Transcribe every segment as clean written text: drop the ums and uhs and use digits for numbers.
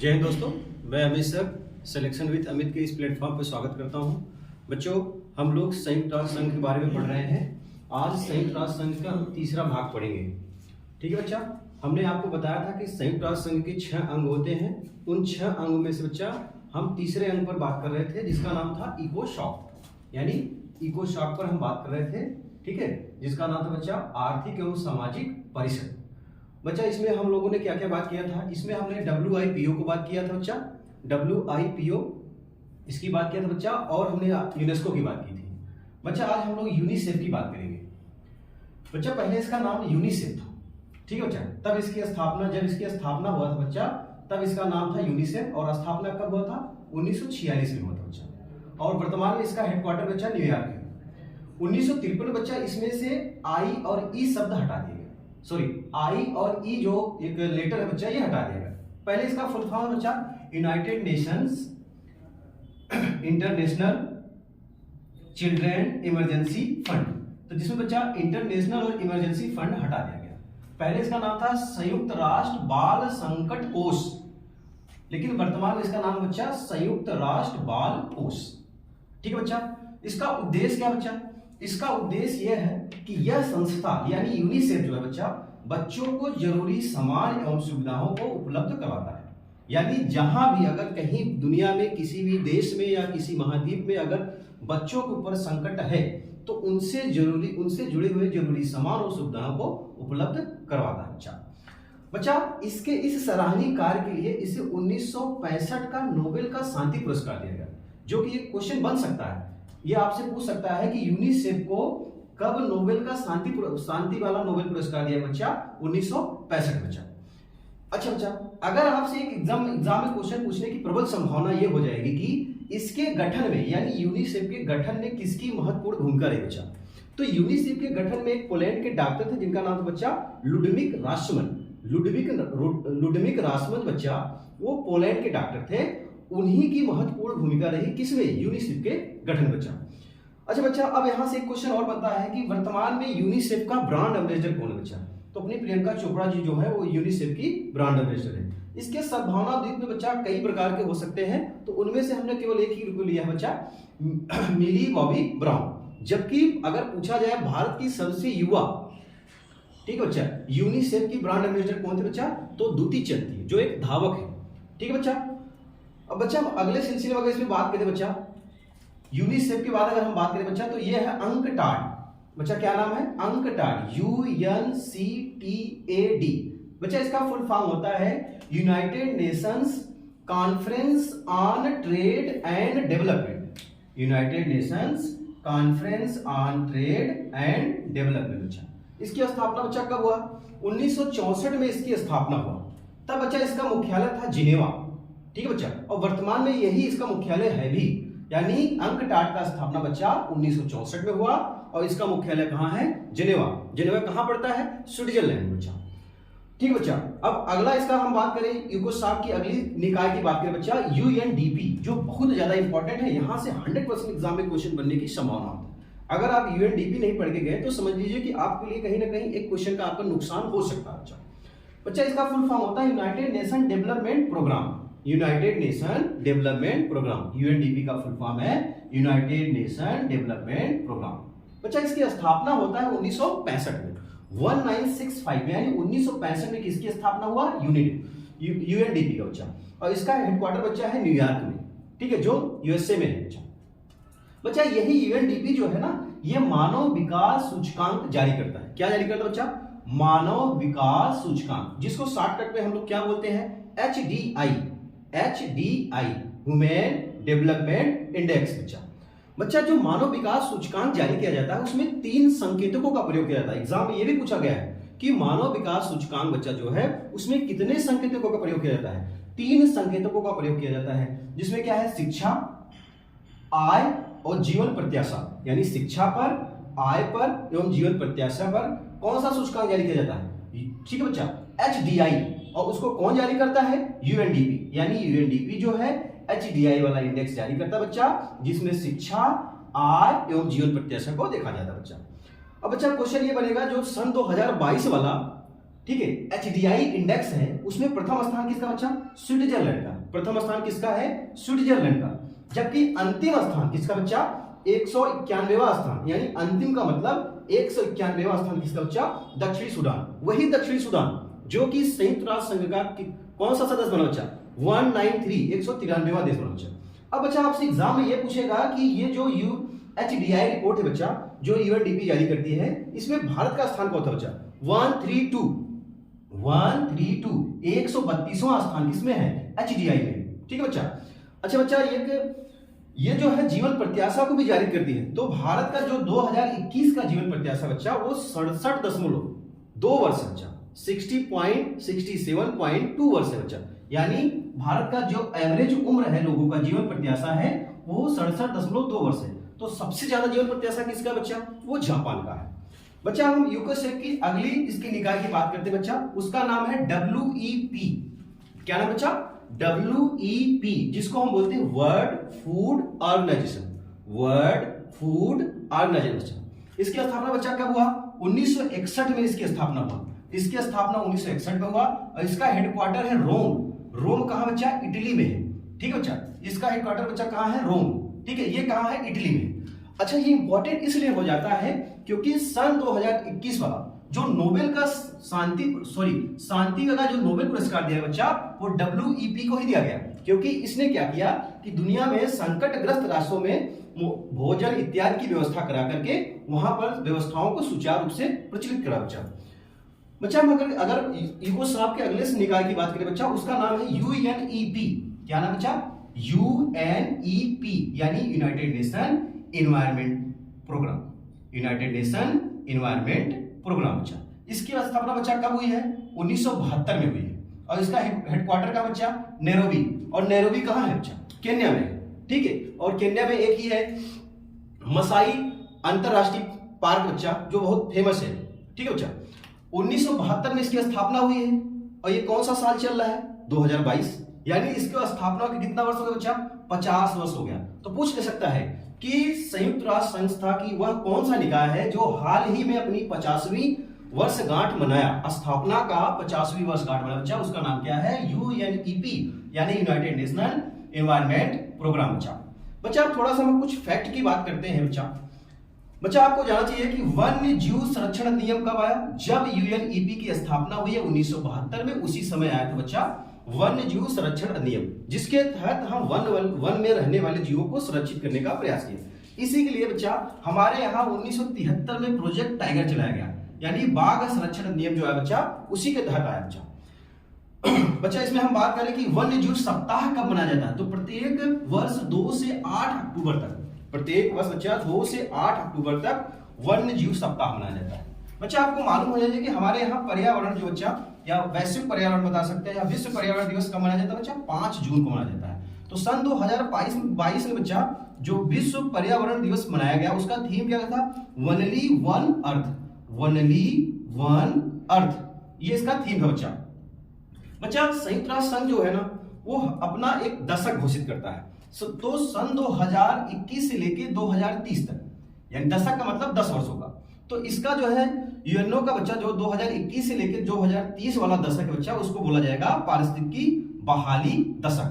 जय हिंद दोस्तों, मैं Amit sir selection with Amit के इस प्लेटफॉर्म पर स्वागत करता हूं। बच्चों, हम लोग संयुक्त राष्ट्र संघ के बारे में पढ़ रहे हैं। आज संयुक्त राष्ट्र संघ का हम तीसरा भाग पढ़ेंगे। ठीक है बच्चा, हमने आपको बताया था कि संयुक्त राष्ट्र संघ के 6 अंग होते हैं। उन 6 अंगों में से बच्चा हम तीसरे अंग पर बात कर रहे थे, जिसका नाम था इकोसॉक। यानी इकोसॉक पर हम बात कर रहे थे, ठीक है, जिसका नाम था बच्चा आर्थिक एवं सामाजिक परिषद। बच्चा इसमें हम लोगों ने क्या क्या बात किया था? इसमें हमने WIPO को बात किया था बच्चा, WIPO इसकी बात किया था बच्चा, और हमने यूनेस्को की बात की थी। बच्चा आज हम लोग यूनिसेफ की बात करेंगे। बच्चा पहले इसका नाम यूनिसेफ था, ठीक है बच्चा। जब इसकी स्थापना हुआ था बच्चा, तब इसका नाम था यूनिसेफ, और स्थापना कब हुआ था? 1946 में हुआ था बच्चा। और वर्तमान में इसका हेडक्वार्टर बच्चा न्यूयॉर्क है। 1953 बच्चा इसमें से आई और ई शब्द हटा दिया, सॉरी आई और ई जो एक लेटर है बच्चा, ये हटा देगा। पहले इसका फुल फॉर्म बच्चा United Nations international children emergency fund, तो जिसमें बच्चा इंटरनेशनल और इमरजेंसी फंड हटा दिया गया। पहले इसका नाम था संयुक्त राष्ट्र बाल संकट कोष, लेकिन वर्तमान में इसका नाम बच्चा संयुक्त राष्ट्र बाल कोष। ठीक है बच्चा, इसका उद्देश्य क्या बच्चा? इसका उद्देश्य यह है कि यह संस्था यानी यूनिसेफ जो है बच्चा, बच्चों को जरूरी सामान एवं सुविधाओं को उपलब्ध करवाता है। यानी जहां भी अगर कहीं दुनिया में किसी भी देश में या किसी महाद्वीप में अगर बच्चों के ऊपर संकट है, तो उनसे जुड़े हुए जरूरी सामान और सुविधाओं को उपलब्ध करवाता है बच्चा। इसके इस सराहनीय कार्य के लिए इसे 1965 का नोबेल का शांति पुरस्कार दिया गया, जो कि एक क्वेश्चन बन सकता है। ये आपसे पूछ सकता है कि यूनिसेफ को कब नोबेल का शांति वाला नोबेल पुरस्कार दिया बच्चा? 1965 बच्चा। अच्छा बच्चा, अगर आपसे एक एग्जाम में क्वेश्चन पूछने की प्रबल संभावना ये हो जाएगी कि इसके गठन में यानी यूनिसेफ के गठन में किसकी महत्वपूर्ण भूमिका रही बच्चा? तो यूनिसेफ के गठन में एक पोलैंड के डॉक्टर थे, जिनका नाम था बच्चा लुडविक रासमन बच्चा। वो पोलैंड के डॉक्टर थे, उन्हीं की महत्वपूर्ण भूमिका रही किसमें? यूनिसेफ के गठन बच्चा। अच्छा बच्चा, अब यहां से एक क्वेश्चन और बनता है कि वर्तमान में यूनिसेफ का ब्रांड एम्बेसडर कौन है बच्चा? तो अपनी प्रियंका चोपड़ा जी जो है वो यूनिसेफ की ब्रांड एम्बेसडर है। इसके सद्भावना द्वीप में बच्चा कई प्रकार के हो सकते हैं, तो उनमें से हमने केवल एक ही को लिया है बच्चा, मिली बॉबी ब्राउन। जबकि अगर पूछा जाए भारत की सबसे युवा, ठीक है बच्चा, यूनिसेफ की ब्रांड एम्बेसडर कौन थे बच्चा? तो दुती चंद थी, जो एक धावक है। ठीक है बच्चा। अब बच्चा अगले सिलसिले में इसमें बात करें बच्चा, यूनिसेफ के बाद अगर हम बात करें बच्चा, तो यह है अंकटाड। बच्चा क्या नाम है? UNCTAD, UNCTAD। बच्चा इसका फुल फॉर्म होता है United Nations conference on trade and development. United Nations conference on trade and development. बच्चा इसकी स्थापना बच्चा कब हुआ? 1964 में इसकी स्थापना हुआ। तब बच्चा इसका मुख्यालय था जिनेवा। ठीक है बच्चा, और वर्तमान में यही इसका मुख्यालय है भी। यानी अंकटाड का स्थापना बच्चा 1964 में हुआ, और इसका मुख्यालय कहां है? जिनेवा। जिनेवा कहां पड़ता है? स्विट्जरलैंड बच्चा। ठीक बच्चा, अब अगला इसका हम बात करें इकोसॉक की अगली निकाय की बात करें बच्चा, UNDP, जो बहुत ज्यादा इंपॉर्टेंट है। यहां से 100% एग्जाम में क्वेश्चन बनने की संभावना है। अगर आप UNDP नहीं पढ़ के गए तो समझ लीजिए कि आपके लिए कहीं ना कहीं एक क्वेश्चन का आपका नुकसान हो सकता है बच्चा। बच्चा इसका फुल फॉर्म होता है United Nation Development Programme. United Nation Development Programme, UNDP का फुल फॉर्म है यूनाइटेड नेशन डेवलपमेंट प्रोग्राम। बच्चा इसकी स्थापना होता है 1965 में, 1965 में, यानी 1965 में किसकी स्थापना हुआ? UNDP का बच्चा। और इसका हेडक्वार्टर बच्चा है न्यूयॉर्क में, ठीक है, जो USA में है बच्चा। बच्चा यही UNDP जो है ना, ये मानव विकास सूचकांक जारी करता है। क्या जारी करता है बच्चा? मानव विकास सूचकांक, जिसको शॉर्टकट में हम लोग क्या बोलते हैं? HDI, ह्यूमन डेवलपमेंट इंडेक्स बच्चा। बच्चा जो मानव विकास सूचकांक जारी किया जाता है, उसमें 3 संकेतकों का प्रयोग किया जाता है। एग्जाम में यह भी पूछा गया है कि मानव विकास सूचकांक बच्चा जो है, उसमें कितने संकेतकों का प्रयोग किया जाता है? 3 संकेतकों का प्रयोग किया जाता है, जिसमें क्या है? शिक्षा, आय और जीवन प्रत्याशा। यानी शिक्षा पर, आय पर एवं जीवन प्रत्याशा पर कौन सा सूचकांक जारी किया जाता है? ठीक है बच्चा, HDI। और उसको कौन जारी करता है? UNDP। यानी UNDP जो है HDI वाला इंडेक्स जारी करता है बच्चा, जिसमें शिक्षा, आय एवं जीवन प्रत्याशा को देखा जाता है बच्चा। अब बच्चा क्वेश्चन ये बनेगा, जो सन 2022 वाला ठीक है, HDI इंडेक्स है, उसमें प्रथम स्थान किसका बच्चा? स्विट्जरलैंड का। प्रथम स्थान किसका है? स्विट्जरलैंड का। जबकि अंतिम स्थान किसका बच्चा? 191वां स्थान, यानी अंतिम का मतलब 191वां स्थान किसका बच्चा? दक्षिणी सूडान। वही दक्षिणी सूडान जो कि संयुक्त राष्ट्र संघ का कौन सा सदस्य बना बच्चा? 193, 193वां देश बना बच्चा। अब बच्चा आपसे एग्जाम में ये पूछेगा कि ये जो HDI रिपोर्ट है बच्चा, जो UNDP जारी करती है, इसमें भारत का स्थान कौन था बच्चा? 132, 132वां स्थान किसमें है? HDI में। ठीक है बच्चा। अच्छा बच्चा, ये जो है जीवन प्रत्याशा को भी जारी करती है। तो भारत का जो 2021 का जीवन प्रत्याशा बच्चा वो 67.2 वर्ष है बच्चा, 67.2 वर्ष है बच्चा। यानी भारत का जो एवरेज उम्र है लोगों का जीवन प्रत्याशा है वो 67.2 वर्ष है। तो सबसे ज्यादा जीवन प्रत्याशा किसका बच्चा? वो जापान का है बच्चा। हम यूकोसेक की अगली इसकी निकाय की बात करते हैं बच्चा, उसका नाम है WEP। क्या नाम बच्चा? WEP, जिसको हम बोलते हैं world food organisation. World food organisation बच्चा। इसकी स्थापना बच्चा कब हुआ? 1961 में इसकी स्थापना हुआ। इसकी स्थापना 1961 में हुआ और इसका हेडक्वार्टर है रोम। रोम कहां बच्चा? इटली में है। ठीक है बच्चा, इसका हेडक्वार्टर बच्चा कहां है? रोम। ठीक है, ये कहां है? इटली में। अच्छा, ये इंपॉर्टेंट इसलिए हो जाता है क्योंकि सन 2021 वाला जो नोबेल का शांति का जो नोबेल पुरस्कार दिया बच्चा, वो WEP को ही दिया गया। क्योंकि इसने क्या किया कि दुनिया में संकटग्रस्त राष्ट्रों में भोजन इत्यादि की व्यवस्था करा करके वहां पर व्यवस्थाओं को सुचारू रूप से प्रचलित करा बच्चा। बच्चा हम अगर यूगोस्लाव के अगले निकाय की बात करें बच्चा, उसका नाम है UNEP। क्या नाम बच्चा? UNEP, यानी United Nation Environment Programme. United Nation Environment Programme बच्चा। इसकी स्थापना बच्चा कब हुई है? 1972 में हुई है। और इसका हेडक्वार्टर का बच्चा नैरोबी। और नैरोबी कहां है बच्चा? केन्या में। ठीक है, और केन्या में एक ही है मसाई अंतरराष्ट्रीय पार्क बच्चा, जो बहुत फेमस है। ठीक है बच्चा, 1972 में इसकी स्थापना हुई है। और ये कौन सा साल चल रहा है? 2022। यानी इसकी स्थापना के कितना वर्ष हो गया बच्चा? 50 वर्ष हो गया। तो पूछ ले सकता है कि संयुक्त राष्ट्र संस्था की वह कौन सा निकाय है जो हाल ही में अपनी 50वीं वर्षगांठ मनाया? स्थापना का 50वीं वर्षगांठ मनाया बच्चा, उसका नाम क्या है? UNEP, यानी यूनाइटेड नेशनल एनवायरमेंट प्रोग्राम बच्चा। बच्चा थोड़ा सा हम कुछ फैक्ट की बात करते हैं बच्चा। बच्चा आपको जानना चाहिए कि वन्य जीव संरक्षण अधिनियम कब आया? जब UNEP की स्थापना हुई है 1972 में, उसी समय आया था बच्चा वन्य जीव संरक्षण अधिनियम, जिसके तहत हम वन में रहने वाले जीवों को सुरक्षित करने का प्रयास किया। इसी के लिए बच्चा हमारे यहाँ 1973 में प्रोजेक्ट टाइगर चलाया गया, यानी बाघ संरक्षण अधिनियम जो है बच्चा, उसी के तहत आया बच्चा। बच्चा इसमें हम बात करें कि वन्य जीव सप्ताह कब मनाया जाता है, तो प्रत्येक वर्ष 2 से 8 अक्टूबर तक, प्रत्येक वर्ष बच्चा 2 से 8 अक्टूबर तक वन्य जीव सप्ताह मनाया जाता है। बच्चा आपको मालूम हो जाए कि हमारे यहाँ पर्यावरण जो बच्चा, या वैश्विक पर्यावरण बता सकते हैं, या विश्व पर्यावरण दिवस कब मनाया जाता है बच्चा? 5 जून को मनाया जाता है। तो सन 2022 में बच्चा जो विश्व पर्यावरण दिवस मनाया गया, उसका थीम क्या था? Only one earth. Only one earth, ये इसका थीम है बच्चा। बच्चा संयुक्त राष्ट्र संघ जो है ना, वो अपना एक दशक घोषित करता है। तो सन 2021 से लेके 2030 तक, यानी दशक का मतलब 10 वर्षों का। तो इसका जो है यूएनओ का बच्चा जो 2021 से लेकर 2030 वाला दशक है बच्चा, उसको बोला जाएगा पारिस्थितिकी बहाली दशक।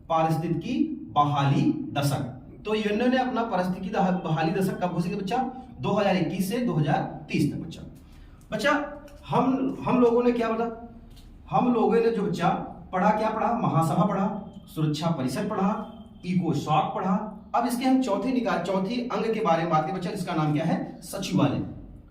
पारिस्थितिकी बहाली दशक। तो यूएनओ ने अपना पारिस्थितिकी बहाली दशक कब घोषित किया बच्चा? 2021 से 2030 तक बच्चा। बच्चा हम लोगों ने क्या बोला? हम लोगों ने जो बच्चा पढ़ा, क्या पढ़ा? महासभा पढ़ा, सुरक्षा परिषद पढ़ा, इको शॉक पढ़ा। अब इसके हम चौथी अंग के बारे में बात करें बच्चा, इसका नाम क्या है? सचिवालय।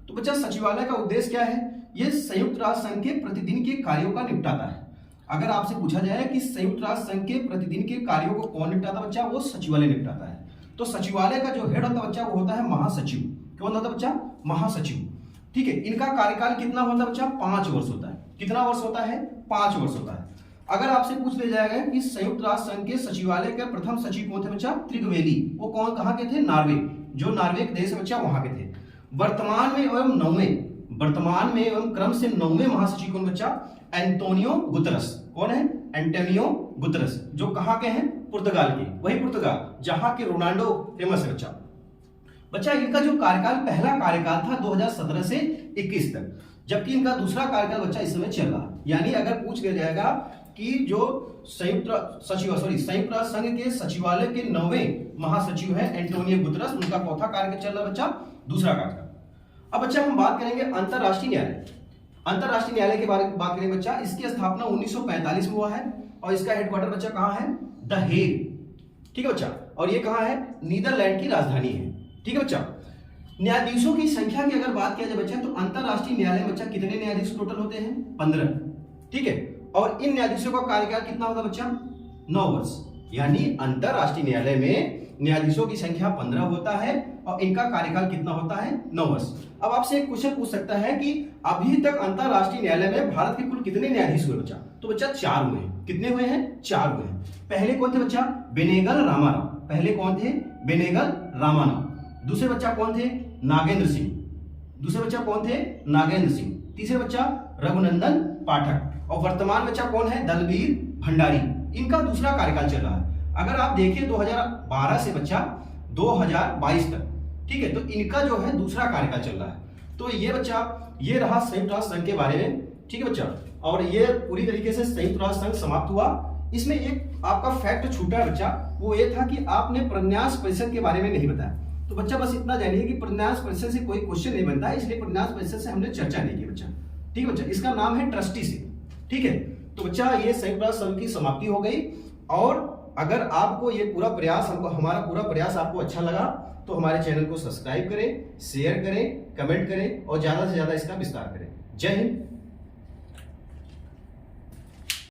तो बच्चा सचिवालय का उद्देश्य क्या है? यह संयुक्त राष्ट्र संघ के प्रतिदिन के कार्यों का निपटाता है। अगर आपसे पूछा जाए कि संयुक्त राष्ट्र संघ के प्रतिदिन के कार्यों को कौन निपटाता बच्चा? वो सचिवालय निपटाता है। तो सचिवालय का जो हेड होता बच्चा, वो होता है महासचिव। कौन होता बच्चा? महासचिव। ठीक है, इनका कार्यकाल कितना होता है बच्चा? 5 वर्ष होता है। कितना वर्ष होता है? 5 वर्ष होता है। अगर आपसे पूछ लिया जाएगा कि संयुक्त राष्ट्र संघ के सचिवालय के प्रथम सचिव कौन थे बच्चा? त्रिगवेली। वो कौन, कहां के थे? नॉर्वे। जो नॉर्वे के देश बच्चा, वहां के थे। वर्तमान में एवं क्रम से 9वें महासचिव कौन बच्चा? Antonio Guterres. कौन है? एंटोनियो गुतरस, जो कहां के हैं? पुर्तगाल के। वही पुर्तगाल जहां के रोनाल्डो फेमस है बच्चा। बच्चा इनका जो कार्यकाल, पहला कार्यकाल था 2017 से 21 तक, जबकि इनका दूसरा कार्यकाल बच्चा इस समय चल रहा है। यानी अगर पूछ लिया जाएगा कि जो संयुक्त राष्ट्र संघ के सचिवालय के 9वें महासचिव हैं एंटोनियो गुतरस, उनका चौथा कार्यकाल चल रहा है बच्चा, दूसरा कार्यकाल। अब बच्चा हम बात करेंगे अंतरराष्ट्रीय न्यायालय। अंतरराष्ट्रीय न्यायालय के बारे में बात करेंगे बच्चा। इसकी स्थापना 1945 में हुआ है और इसका हेडक्वार्टर बच्चा कहाँ है? The Hague. ठीक है बच्चा, और ये कहाँ है? नीदरलैंड की राजधानी है। ठीक है बच्चा। न्यायाधीशों की संख्या की अगर बात किया जाए बच्चा, तो अंतरराष्ट्रीय न्यायालय में बच्चा कितने न्यायाधीश टोटल होते हैं? 15। ठीक है, और इन न्यायाधीशों का कार्यकाल कितना होगा बच्चा? 9 वर्ष। यानी अंतरराष्ट्रीय न्यायालय में न्यायाधीशों की संख्या 15 होता है और इनका कार्यकाल कितना होता है? 9 वर्ष। अब आपसे एक क्वेश्चन पूछ सकता है कि अभी तक अंतरराष्ट्रीय न्यायालय में भारत के कुल कितने न्यायाधीश हुए बच्चा? तो बच्चा 4 हुए हैं। कितने हुए हैं? 4 हुए हैं। पहले कौन थे बच्चा? बेनेगल रामाराव। पहले कौन थे? बेनेगल रामाराव। दूसरे बच्चा कौन थे? नागेंद्र सिंह। दूसरे बच्चा कौन थे? नागेंद्र सिंह। तीसरे बच्चा रघुनंदन पाठक। और वर्तमान बच्चा कौन है? दलबीर भंडारी। इनका दूसरा कार्यकाल चल रहा है। अगर आप देखिए 2012 से बच्चा 2022 तक, ठीक है, तो इनका जो है दूसरा कार्यकाल चल रहा है। तो ये बच्चा, ये रहा संयुक्त राष्ट्र संघ के बारे में। ठीक है बच्चा, और ये पूरी तरीके से संयुक्त राष्ट्र संघ समाप्त हुआ। इसमें एक आपका फैक्ट छूटा है बच्चा, वो ये था कि आपने प्रन्यास परिषद के बारे में नहीं बताया। तो बच्चा बस इतना जानिए कि प्रन्यास परिषद से कोई क्वेश्चन नहीं बनता है, इसलिए प्रन्यास परिषद से हमने चर्चा नहीं की बच्चा। ठीक है बच्चा, इसका नाम है ट्रस्टी से। ठीक है, तो बच्चा ये संयुक्त राष्ट्र संघ की समाप्ति हो गई। और अगर आपको ये पूरा प्रयास, हमारा पूरा प्रयास आपको अच्छा लगा तो हमारे चैनल को सब्सक्राइब करें, शेयर करें, कमेंट करें और ज्यादा से ज्यादा इसका विस्तार करें। जय हिंद।